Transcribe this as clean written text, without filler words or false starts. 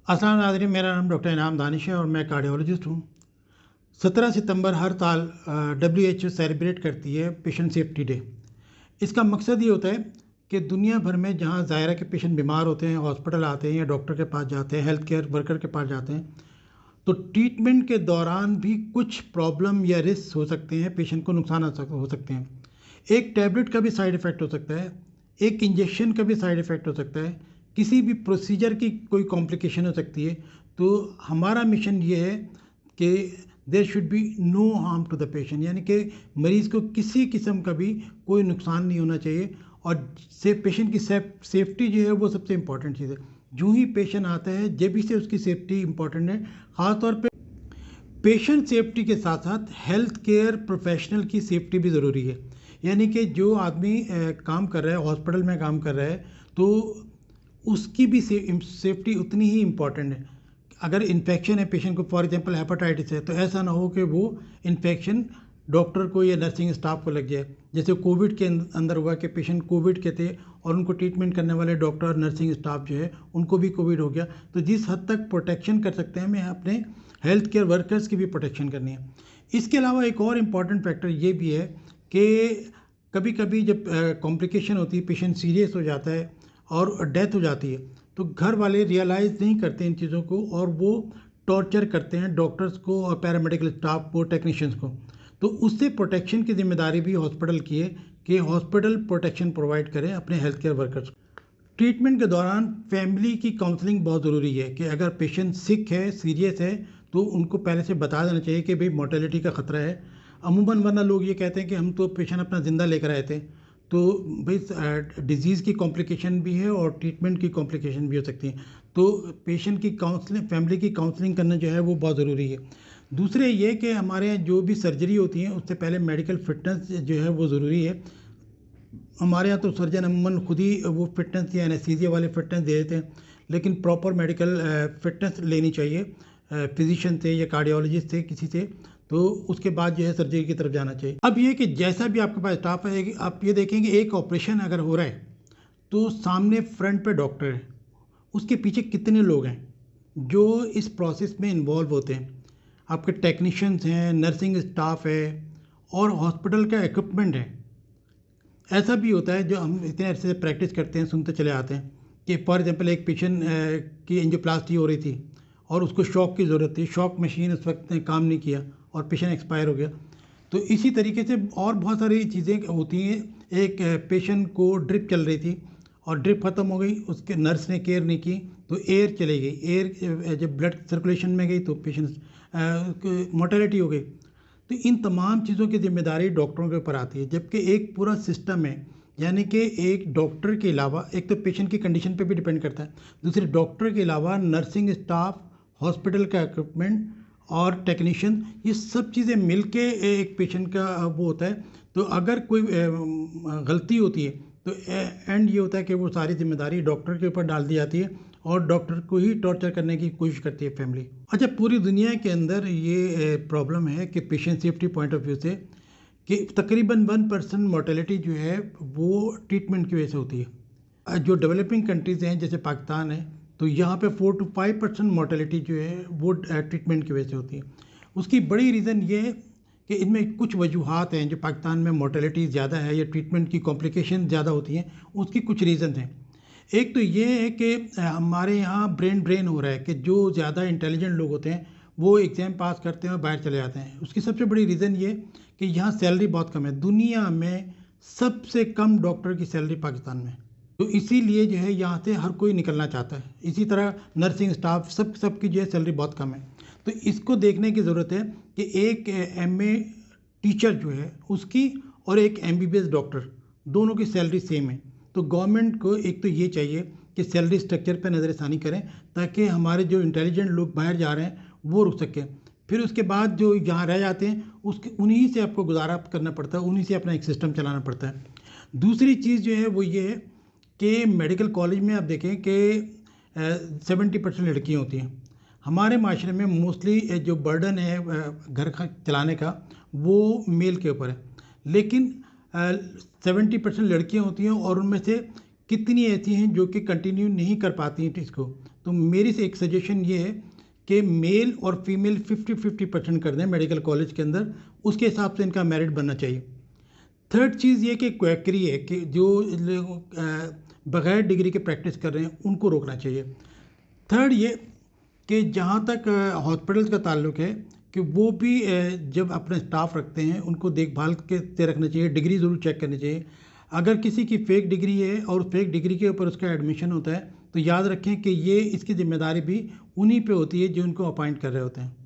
अस्सलाम नाज़रीन, मेरा नाम डॉक्टर इनाम दानिश है और मैं कार्डियोलॉजिस्ट हूँ। 17 सितंबर हर साल WHO सेलिब्रेट करती है पेशेंट सेफ्टी डे। इसका मकसद ये होता है कि दुनिया भर में जहाँ ज़ाहिर के पेशेंट बीमार होते हैं, हॉस्पिटल आते हैं या डॉक्टर के पास जाते हैं, हेल्थ केयर वर्कर के पास जाते हैं, तो ट्रीटमेंट के दौरान भी कुछ प्रॉब्लम या रिस्क हो सकते हैं, पेशेंट को नुकसान हो सकते हैं। एक टैबलेट का भी साइड इफ़ेक्ट हो सकता है, एक इंजेक्शन का भी साइड इफ़ेक्ट हो सकता है, किसी भी प्रोसीजर की कोई कॉम्प्लिकेशन हो सकती है। तो हमारा मिशन ये है कि there should be no harm to the patient, यानी कि मरीज़ को किसी किस्म का भी कोई नुकसान नहीं होना चाहिए। और से पेशेंट की सेफ्टी जो है वो सबसे इम्पॉर्टेंट चीज़ है। जो ही पेशेंट आता है जब भी से उसकी सेफ्टी इम्पॉर्टेंट है। ख़ास तौर पे पेशेंट सेफ्टी के साथ साथ हेल्थ केयर प्रोफेशनल की सेफ्टी भी ज़रूरी है। यानी कि जो आदमी काम कर रहा है, हॉस्पिटल में काम कर रहा है, तो उसकी भी सेफ्टी उतनी ही इम्पॉर्टेंट है। अगर इन्फेक्शन है पेशेंट को, फॉर एग्जांपल हेपेटाइटिस है, तो ऐसा ना हो कि वो इन्फेक्शन डॉक्टर को या नर्सिंग स्टाफ को लग जाए। जैसे कोविड के अंदर हुआ कि पेशेंट कोविड के थे और उनको ट्रीटमेंट करने वाले डॉक्टर नर्सिंग स्टाफ जो है उनको भी कोविड हो गया। तो जिस हद तक प्रोटेक्शन कर सकते हैं, हमें अपने हेल्थ केयर वर्कर्स की भी प्रोटेक्शन करनी है। इसके अलावा एक और इम्पॉर्टेंट फैक्टर ये भी है कि कभी कभी जब कॉम्प्लिकेशन होती है, पेशेंट सीरियस हो जाता है और डेथ हो जाती है, तो घर वाले रियलाइज़ नहीं करते इन चीज़ों को और वो टॉर्चर करते हैं डॉक्टर्स को और पैरामेडिकल स्टाफ को, टेक्नीशियंस को। तो उससे प्रोटेक्शन की जिम्मेदारी भी हॉस्पिटल की है कि हॉस्पिटल प्रोटेक्शन प्रोवाइड करें अपने हेल्थ केयर वर्कर्स को। ट्रीटमेंट के दौरान फैमिली की काउंसलिंग बहुत ज़रूरी है कि अगर पेशेंट सिक है, सीरियस है, तो उनको पहले से बता देना चाहिए कि भाई मोर्टेलिटी का ख़तरा है। अमूमन वरना लोग ये कहते हैं कि हम तो पेशेंट अपना ज़िंदा लेकर आए थे। तो भाई डिज़ीज़ की कॉम्प्लिकेशन भी है और ट्रीटमेंट की कॉम्प्लिकेशन भी हो सकती है। तो पेशेंट की काउंसलिंग, फैमिली की काउंसलिंग करना जो है वो बहुत ज़रूरी है। दूसरे ये कि हमारे यहाँ जो भी सर्जरी होती है उससे पहले मेडिकल फिटनेस जो है वो ज़रूरी है। हमारे यहाँ तो सर्जन अमूमन खुद ही वो फिटनेस या एनेस्थीसिया वाले फिटनेस दे देते हैं, लेकिन प्रॉपर मेडिकल फिटनेस लेनी चाहिए फिजिशियन से या कार्डियोलॉजिस्ट से, किसी से। तो उसके बाद जो है सर्जरी की तरफ जाना चाहिए। अब ये कि जैसा भी आपके पास स्टाफ है, आप ये देखेंगे एक ऑपरेशन अगर हो रहा है तो सामने फ्रंट पे डॉक्टर है, उसके पीछे कितने लोग हैं जो इस प्रोसेस में इन्वॉल्व होते हैं। आपके टेक्नीशियंस हैं, नर्सिंग स्टाफ है और हॉस्पिटल का इक्विपमेंट है। ऐसा भी होता है जो हम इतने अरसे से प्रैक्टिस करते हैं, सुनते चले आते हैं कि फॉर एग्जांपल एक पेशेंट की एंजियोप्लास्टी हो रही थी और उसको शॉक की ज़रूरत थी, शॉक मशीन उस वक्त ने काम नहीं किया और पेशेंट एक्सपायर हो गया। तो इसी तरीके से और बहुत सारी चीज़ें होती हैं। एक पेशेंट को ड्रिप चल रही थी और ड्रिप ख़त्म हो गई, उसके नर्स ने केयर नहीं की तो एयर चली गई, एयर जब ब्लड सर्कुलेशन में गई तो पेशेंट मोर्टेलिटी हो गई। तो इन तमाम चीज़ों की जिम्मेदारी डॉक्टरों के ऊपर आती है, जबकि एक पूरा सिस्टम है। यानी कि एक डॉक्टर के अलावा, एक तो पेशेंट की कंडीशन पे भी डिपेंड करता है, दूसरे डॉक्टर के अलावा नर्सिंग स्टाफ, हॉस्पिटल का इक्विपमेंट और टेक्नीशियन, ये सब चीज़ें मिलके एक पेशेंट का वो होता है। तो अगर कोई गलती होती है तो एंड ये होता है कि वो सारी जिम्मेदारी डॉक्टर के ऊपर डाल दी जाती है और डॉक्टर को ही टॉर्चर करने की कोशिश करती है फैमिली। अच्छा, पूरी दुनिया के अंदर ये प्रॉब्लम है कि patient safety point of view से कि तकरीबन 1% मोर्टेलिटी जो है वो ट्रीटमेंट की वजह से होती है। जो डेवलपिंग कंट्रीज़ हैं जैसे पाकिस्तान है, तो यहाँ पे 4 to 5% मोर्टेलिटी जो है वो ट्रीटमेंट की वजह से होती है। उसकी बड़ी रीज़न ये है कि इनमें कुछ वजूहात हैं। जो पाकिस्तान में मोर्टेलिटी ज़्यादा है या ट्रीटमेंट की कॉम्प्लिकेशन ज़्यादा होती हैं, उसकी कुछ रीज़न हैं। एक तो ये है कि हमारे यहाँ ब्रेन ड्रेन हो रहा है कि जो ज़्यादा इंटेलिजेंट लोग होते हैं वो एग्ज़ाम पास करते हैं और बाहर चले जाते हैं। उसकी सबसे बड़ी रीज़न ये कि यहाँ सैलरी बहुत कम है। दुनिया में सबसे कम डॉक्टर की सैलरी पाकिस्तान में है। तो इसीलिए जो है यहाँ से हर कोई निकलना चाहता है। इसी तरह नर्सिंग स्टाफ सबकी जो है सैलरी बहुत कम है। तो इसको देखने की ज़रूरत है कि एक एमए टीचर जो है उसकी और एक एमबीबीएस डॉक्टर दोनों की सैलरी सेम है। तो गवर्नमेंट को एक तो ये चाहिए कि सैलरी स्ट्रक्चर पर नज़रसानी करें ताकि हमारे जो इंटेलिजेंट लोग बाहर जा रहे हैं वो रुक सकें। फिर उसके बाद जो यहाँ रह जाते हैं उसके उन्हीं से आपको गुजारा करना पड़ता है, उन्हीं से अपना एक सिस्टम चलाना पड़ता है। दूसरी चीज़ जो है वो ये है कि मेडिकल कॉलेज में आप देखें कि 70% लड़कियाँ होती हैं। हमारे माशरे में मोस्टली जो बर्डन है घर का चलाने का वो मेल के ऊपर है, लेकिन 70% लड़कियाँ होती हैं और उनमें से कितनी ऐसी हैं जो कि कंटिन्यू नहीं कर पाती हैं इसको। तो मेरी से एक सजेशन ये है कि मेल और फीमेल 50-50% कर दें मेडिकल कॉलेज के अंदर, उसके हिसाब से इनका मेरिट बनना चाहिए। थर्ड चीज़ ये कि क्वैकरी है कि जो लोग बग़ैर डिग्री के प्रैक्टिस कर रहे हैं उनको रोकना चाहिए। थर्ड ये कि जहाँ तक हॉस्पिटल्स का ताल्लुक है कि वो भी जब अपने स्टाफ रखते हैं उनको देखभाल के से रखना चाहिए, डिग्री ज़रूर चेक करनी चाहिए। अगर किसी की फ़ेक डिग्री है और फेक डिग्री के ऊपर उसका एडमिशन होता है तो याद रखें कि ये इसकी ज़िम्मेदारी भी उन्हीं पे होती है जो उनको अपॉइंट कर रहे होते हैं।